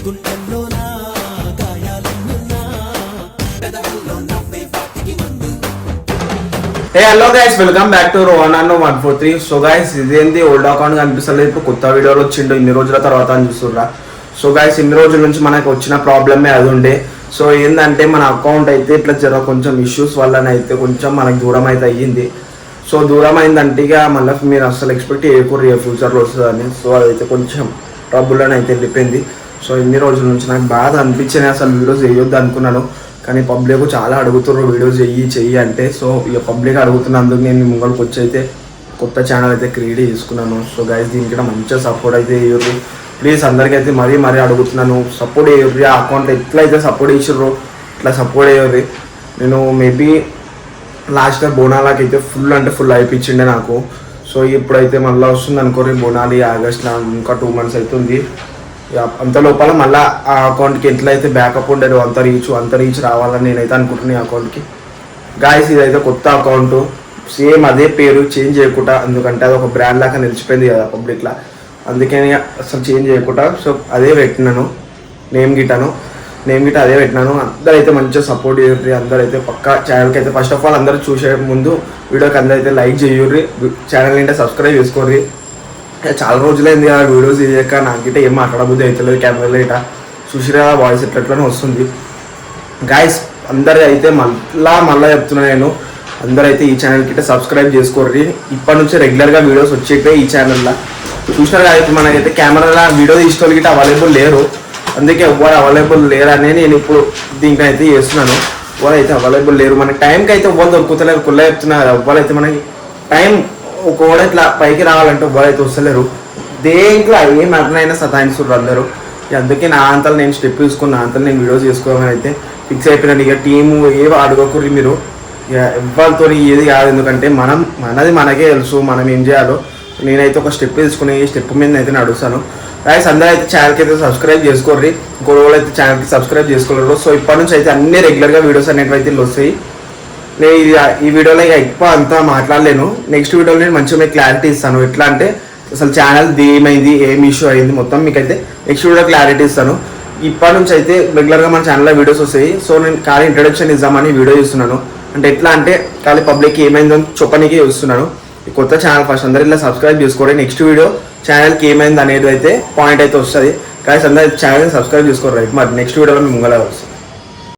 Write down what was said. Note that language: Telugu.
Hey hello guys, welcome back to Rohanano 143. So guys, ఇదేంటి ఓల్డ్ అకౌంట్ కనిపిస్తలేదు. ఇప్పుడు కొత్త వీడియోలో వచ్చిండు ఇన్ని రోజుల తర్వాత అని చూస్తుర్రా. సో గైస్ ఇన్ని రోజుల నుంచి మనకు వచ్చిన ప్రాబ్లమే అది ఉండే. సో ఏంటంటే మన అకౌంట్ అయితే ఇట్లా కొంచెం ఇష్యూస్ వల్లనైతే కొంచెం మనకు దూరం అయితే అయ్యింది. సో దూరం అయిందంటే ఇక మళ్ళీ మీరు అసలు ఎక్స్పెక్ట్ చేయకూడదు ఫ్యూచర్లో వస్తుందని. సో అదైతే కొంచెం ట్రబుల్ అని అయితే వెళ్ళిపోయింది. సో ఇన్ని రోజుల నుంచి నాకు బాధ అనిపించింది, అసలు వీడియోస్ చేయొద్దు అనుకున్నాను. కానీ పబ్లిక్ చాలా అడుగుతున్నారు వీడియోస్ చెయ్యి అంటే. సో ఇక పబ్లిక్ అడుగుతున్నందుకు నేను ముంగడికి వచ్చి అయితే కొత్త ఛానల్ అయితే క్రియేట్ చేసుకున్నాను. సో గైస్ దీనికి మంచిగా సపోర్ట్ అయితే చేయరు ప్లీజ్. అందరికైతే మరీ అడుగుతున్నాను, సపోర్ట్ చేయరు. ఆ అకౌంట్ ఎట్లయితే సపోర్ట్ చేసిర్రో ఇట్లా సపోర్ట్ చేయరు. నేను మేబీ లాస్ట్ టైం బోనాలకి అయితే ఫుల్ అయిపించిండే నాకు. సో ఇప్పుడైతే మళ్ళీ వస్తుంది అనుకోరి బోనాలి ఆగస్ట్లో, ఇంకా 2 months అవుతుంది. అంత లోపల మళ్ళీ ఆ అకౌంట్కి ఎట్లయితే బ్యాకప్ ఉండేది అంత రీచ్ రావాలని నేనైతే అనుకుంటున్నాను ఈ అకౌంట్కి. గాయస్ ఇదైతే కొత్త అకౌంట్, సేమ్ అదే పేరు చేంజ్ చేయకుండా, ఎందుకంటే అది ఒక బ్రాండ్ లాగా నిలిచిపోయింది కదా పబ్లిక్లా, అందుకని అసలు చేంజ్ చేయకుండా సో అదే పెట్టినాను. నేమ్ గిట్ అదే పెట్టినాను. అందరైతే మంచిగా సపోర్ట్ చేయర్రి. అందరైతే పక్కా ఛానల్కి అయితే ఫస్ట్ ఆఫ్ ఆల్ అందరూ చూసే ముందు వీడియోకి అందరైతే లైక్ చేయర్రి, ఛానల్ అంటే సబ్స్క్రైబ్ చేసుకోర్రి. చాలా రోజులైంది కదా వీడియోస్ చేయక, నాకైతే ఏం మాట్లాడబుద్ధి అవుతలేదు కెమెరాలో ఇట చూసిరా వాయిస్ ఎట్లనే వస్తుంది. గాయస్ అందరూ అయితే మళ్ళీ చెప్తున్నా నేను, అందరైతే ఈ ఛానల్కి అయితే సబ్స్క్రైబ్ చేసుకోర్రి. ఇప్పటి నుంచి రెగ్యులర్గా వీడియోస్ వచ్చేటివే ఈ ఛానల్లో. చూసినారు కదా ఇప్పుడు మనకైతే కెమెరాలో వీడియో తీసుకోవాలి గిట్ట అవైలబుల్ లేరు, అందుకే ఎవరు అవైలబుల్ లేరనే నేను ఇప్పుడు దీనికి అయితే చేస్తున్నాను. ఎవరైతే అవైలబుల్ లేరు, మనకి టైంకి అయితే ఎవరు దొరుకుతలేరు. కుళ్ళ చెప్తున్నా కదా, ఎవరైతే మనకి టైం ఒకవేళ ఇట్లా పైకి రావాలంటే ఎవరైతే వస్తలేరు. దేంట్లో ఏం అర్థమైనా సతాయిస్తుర్రు అందరూ. అందుకే నా అంతలో నేను స్టెప్ తీసుకుని నా అంతలో నేను వీడియోస్ చేసుకోవాలని అయితే ఫిక్స్ అయిపోయినాను. ఇక టీము ఏవో అడగకూడదు మీరు, ఇక ఎవరితో ఏది కాదు, ఎందుకంటే మనది మనకే తెలుసు మనం ఏం చేయాలో. నేనైతే ఒక స్టెప్ తీసుకుని ఈ స్టెప్ మీద అయితే నడుస్తాను. గాయస్ అందరూ అయితే ఛానల్కి అయితే సబ్స్క్రైబ్ చేసుకోర్రి, ఇంకో అయితే ఛానల్కి సబ్స్క్రైబ్ చేసుకోలేరు. సో ఇప్పటి నుంచి అయితే అన్ని రెగ్యులర్గా వీడియోస్ అనేవి అయితే వస్తాయి. నేను ఈ వీడియోలో ఇక ఎక్కువ అంతా మాట్లాడలేను. నెక్స్ట్ వీడియోలో నేను మంచిగా మీకు క్లారిటీ ఇస్తాను. ఎట్లా అంటే అసలు ఛానల్ ఏమైంది, ఏం ఇష్యూ అయింది మొత్తం మీకైతే నెక్స్ట్ వీడియో క్లారిటీ ఇస్తాను. ఇప్పటి నుంచి అయితే రెగ్యులర్గా మన ఛానల్లో వీడియోస్ వస్తాయి. సో నేను ఖాళీ ఇంట్రొడక్షన్ ఇద్దామని వీడియో చూస్తున్నాను. అంటే ఎట్లా అంటే ఖాళీ పబ్లిక్కి ఏమైందో చెప్పనీకే చూస్తున్నాను. ఈ కొత్త ఛానల్ ఫస్ట్ అందరూ ఇలా సబ్స్క్రైబ్ చేసుకోండి. నెక్స్ట్ వీడియో ఛానల్కి ఏమైంది అనేది అయితే పాయింట్ అయితే వస్తుంది. కానీ అందరూ ఛానల్ని సబ్స్క్రైబ్ చేసుకోరు. మరి నెక్స్ట్ వీడియోలో మేము ముంగల వస్తాం.